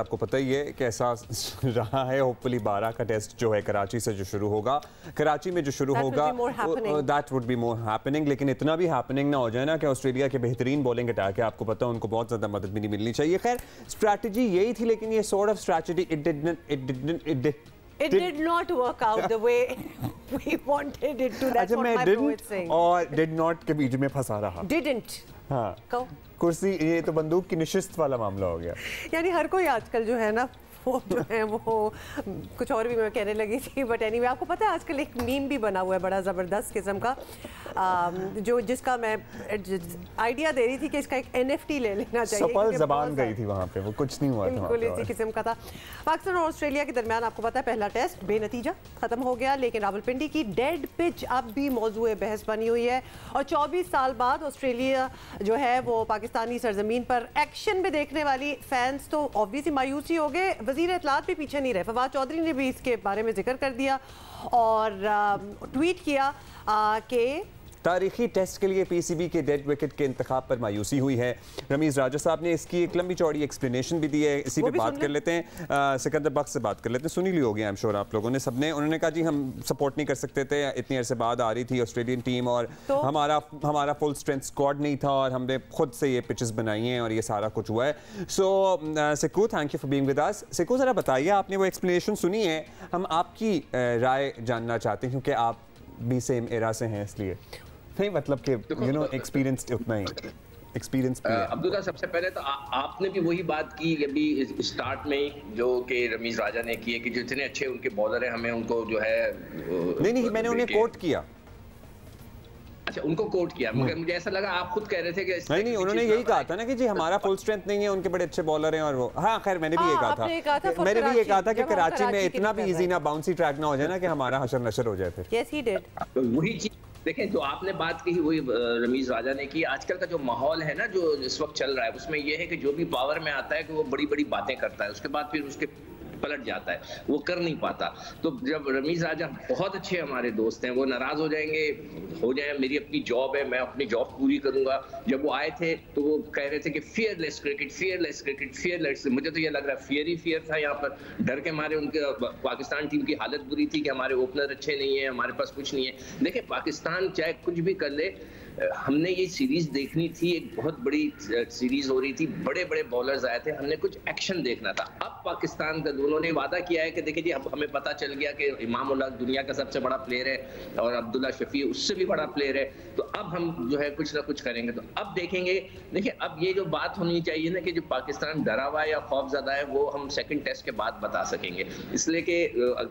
आपको पता ही है कैसा रहा है। होपफुली 12 का टेस्ट जो है कराची से जो शुरू होगा, कराची में जो शुरू होगा that would be more happening, लेकिन इतना भी हैपनिंग ना हो जाए ना कि ऑस्ट्रेलिया के बेहतरीन बॉलिंग अटैक है, आपको पता है उनको बहुत ज़्यादा मदद भी नहीं मिलनी चाहिए। खैर स्ट्रैटेजी यही थी, लेकिन ये sort of strategy It did not work out the way we wanted it to. That's what my bro is saying. और did not के बीच में फंसा रहा। Didn't. हाँ। कहो। कुर्सी, ये तो बंदूक की निशिस्त वाला मामला हो गया। यानी हर कोई आजकल जो है ना वो जो है वो कुछ और भी मैं कहने लगी थी, बट एनीवे आपको पता है आजकल एक मीम भी बना हुआ है बड़ा ज़बरदस्त किस्म का, जो जिसका मैं आइडिया दे रही थी कि इसका एक NFT ले लेना चाहिए। सफल ज़बान गई थी वहाँ पे, वो कुछ नहीं हुआ था, बिल्कुल इसी किस्म का था। पाकिस्तान और ऑस्ट्रेलिया के दरमियान आपको पता है पहला टेस्ट बेनतीजा ख़त्म हो गया, लेकिन रावलपिंडी की डेड पिच अब भी मौजूए बहस बनी हुई है और 24 साल बाद ऑस्ट्रेलिया जो है वो पाकिस्तानी सरजमीन पर एक्शन में देखने वाली फैंस तो ऑब्वियसली मायूसी हो गए। वज़ीर इत्तलात भी पीछे नहीं रहे, फवाद चौधरी ने भी इसके बारे में जिक्र कर दिया और ट्वीट किया कि तारीखी टेस्ट के लिए पीसीबी के डेड विकेट के इंतखाब पर मायूसी हुई है। रमीज़ राजा साहब ने इसकी एक लंबी चौड़ी एक्सप्लेनेशन भी दी है, इसी पे बात कर लेते हैं। सिकंदर बख्श से बात कर लेते हैं, सुनी ली होगी आई एम श्योर आप लोगों ने सबने। उन्होंने कहा जी हम सपोर्ट नहीं कर सकते थे, इतनी अरसे बाद आ रही थी ऑस्ट्रेलियन टीम और तो? हमारा फुल स्ट्रेंथ स्क्वाड नहीं था और हमने खुद से ये पिचेस बनाई हैं और ये सारा कुछ हुआ है। So Siku, thank you for being with us. Siku ज़रा बताइए, आपने वो एक्सप्लेनेशन सुनी है, हम आपकी राय जानना चाहते हैं क्योंकि आप भी सेम एरा से हैं, इसलिए नहीं मतलब कि यू नो एक्सपीरियंस उतना ही एक्सपीरियंस भी है। अब्दुल्ला, सबसे पहले तो आपने भी वही बात की अभी स्टार्ट में जो कि रमीज़ राजा ने की है कि जो इतने अच्छे उनके बॉलर हैं, हमें उनको जो है नहीं मैंने उन्हें कोट किया। अच्छा, उनको कोट किया, मगर मुझे ऐसा लगा आप खुद कह रहे थे कि नहीं उन्होंने यही कहा था ना कि जी हमारा फुल स्ट्रेंथ नहीं है, उनके बड़े अच्छे बॉलर हैं और वो हाँ खैर मैंने भी ये कहा था, मैंने भी ये कहा था कि कराची में इतना भी इजी ना बाउंसी ट्रैक ना हो जाए ना कि हमारा हशर नशर हो जाए। फिर यस ही डिड। वही चीज देखें, जो आपने बात कही वही रमीज़ राजा ने की। आजकल का जो माहौल है ना जो इस वक्त चल रहा है, उसमें यह है कि जो भी पावर में आता है कि वो बड़ी बड़ी बातें करता है, उसके बाद फिर उसके पलट जाता है, वो कर नहीं पाता। तो जब रमीज़ राजा बहुत अच्छे हमारे दोस्त हैं, वो नाराज हो जाएंगे, हो जाए मेरी अपनी जॉब है, मैं अपनी जॉब पूरी करूंगा। जब वो आए थे तो वो कह रहे थे कि फियरलेस क्रिकेट। मुझे तो ये लग रहा है फियर ही फियर था यहाँ पर, डर के मारे उनके पाकिस्तान टीम की हालत बुरी थी कि हमारे ओपनर अच्छे नहीं है, हमारे पास कुछ नहीं है। देखिए पाकिस्तान चाहे कुछ भी कर ले, हमने ये सीरीज देखनी थी, एक बहुत बड़ी सीरीज हो रही थी, बड़े बड़े बॉलर्स आए थे, हमने कुछ एक्शन देखना था। अब पाकिस्तान का उन्होंने वादा किया है कि देखिए जी अब हमें पता चल गया कि इमाम उल हक दुनिया का सबसे बड़ा प्लेयर है और अब्दुल्ला शफी उससे भी बड़ा प्लेयर है, तो अब हम जो है कुछ ना कुछ करेंगे। तो अब देखेंगे, देखिए अब ये जो बात होनी चाहिए ना कि जो पाकिस्तान डरा हुआ है या खौफजदा है, वो हम सेकंड टेस्ट के बाद बता सकेंगे। इसलिए कि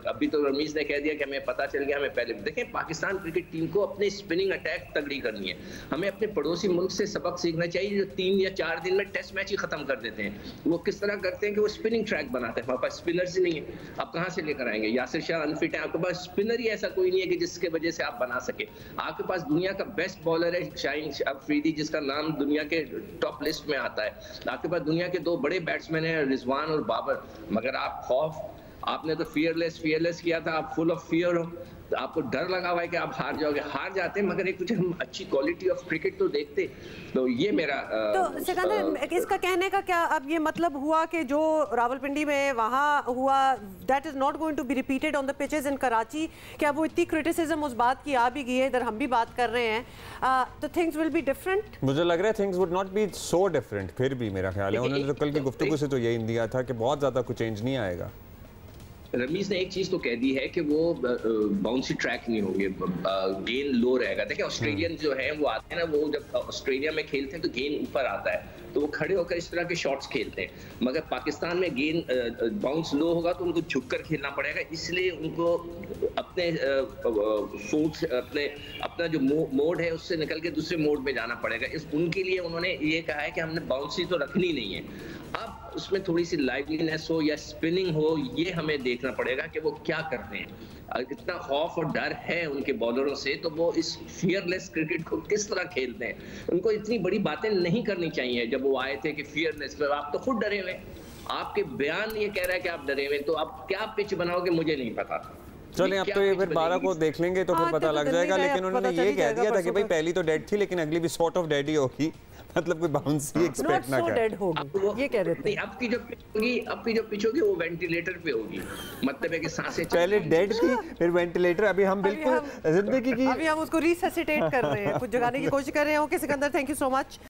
अभी तो रमीज़ ने कह दिया कि हमें पता चल गया, हमें पहले देखें पाकिस्तान क्रिकेट टीम को अपने स्पिनिंग अटैक तगड़ी करनी है। हमें अपने पड़ोसी मुल्क से सबक सीखना चाहिए जो 3 या 4 दिन में टेस्ट मैच ही खत्म कर देते हैं। वो किस तरह करते हैं कि वो स्पिनिंग ट्रैक बनाते हैं, हमारे पास स्पिनर्स ही नहीं है, आप कहां से लेकर आएंगे? यासिर शाह अनफिट है, आपके पास स्पिनर ही ऐसा कोई नहीं है कि जिसके वजह से आप बना सके। आपके पास दुनिया का बेस्ट बॉलर है शाहीन अफरीदी, जिसका नाम दुनिया के टॉप लिस्ट में आता है। आपके पास दुनिया के 2 बड़े बैट्समैन हैं रिजवान और बाबर, मगर आप खौफ, आपने तो फियरलेस किया था, आप फुल ऑफ फियर हो, तो आपको डर लगा हुआ है कि आप हार जाओगे। हार जाते मगर एक कुछ हम अच्छी क्वालिटी ऑफ क्रिकेट तो देखते। तो ये मेरा तो सिकंदर, इसका कहने का क्या अब ये मतलब हुआ कि जो रावलपिंडी में वहाँ हुआ that is not going to be repeated on the pitches in Karachi? क्या वो इतनी क्रिटिसिज्म उस बात की आ भी गई है, इधर हम भी बात कर रहे हैं, तो थिंग्स विल बी डिफरेंट? मुझे लग रहा है things would not be so different. फिर भी मेरा ख्याल है उन्होंने तो कल की गुफ्तगू से तो यही दिया था कि बहुत ज़्यादा कुछ चेंज नहीं आएगा। रमीज़ ने एक चीज तो कह दी है कि वो बाउंसी ट्रैक नहीं होंगे, गेंद लो रहेगा। देखिए ऑस्ट्रेलियन जो है वो आते हैं ना, वो जब ऑस्ट्रेलिया में खेलते हैं तो गेंद ऊपर आता है तो वो खड़े होकर इस तरह के शॉट्स खेलते हैं, मगर पाकिस्तान में गेंद बाउंस लो होगा तो उनको झुककर खेलना पड़ेगा, इसलिए उनको अपने अपना जो मोड है उससे निकल के दूसरे मोड में जाना पड़ेगा। उनके लिए उन्होंने ये कहा है कि हमने बाउंसी तो रखनी नहीं है, अब उसमें थोड़ी सी लाइवलीनेस हो या स्पिनिंग हो, ये हमें देखना पड़ेगा कि वो क्या करते हैं। इतना खौफ और डर है उनके बॉलरों से, तो वो इस फियरलेस क्रिकेट को किस तरह खेलते हैं। उनको इतनी बड़ी बातें नहीं करनी चाहिए। जब वो आए थे कि फियरलेस, आप तो खुद डरे हुए, आपके बयान ये कह रहा है कि आप डरे हुए, तो आप क्या पिच बनाओगे मुझे नहीं पता। चलें अब तो ये फिर 12 को देख लेंगे तो फिर पता लग जाएगा। लेकिन उन्होंने ये कह दिया था कि भाई पहली तो डेड थी लेकिन अगली भी सॉर्ट ऑफ डेड ही होगी, मतलब कोई बाउंसी एक्सपेक्ट ना करें। डेड होगी ये कह रहे थे। आपकी जो पिच होगी वो वेंटिलेटर पे होगी, मतलब है कि सांसें पहले डेड थी फिर वेंटिलेटर, अभी हम बिल्कुल जिंदगी की अभी हम उसको रिससिटेट कर रहे हैं, कुछ जगाने की कोशिश कर रहे हैं। Okay Sikandar, thank you so much.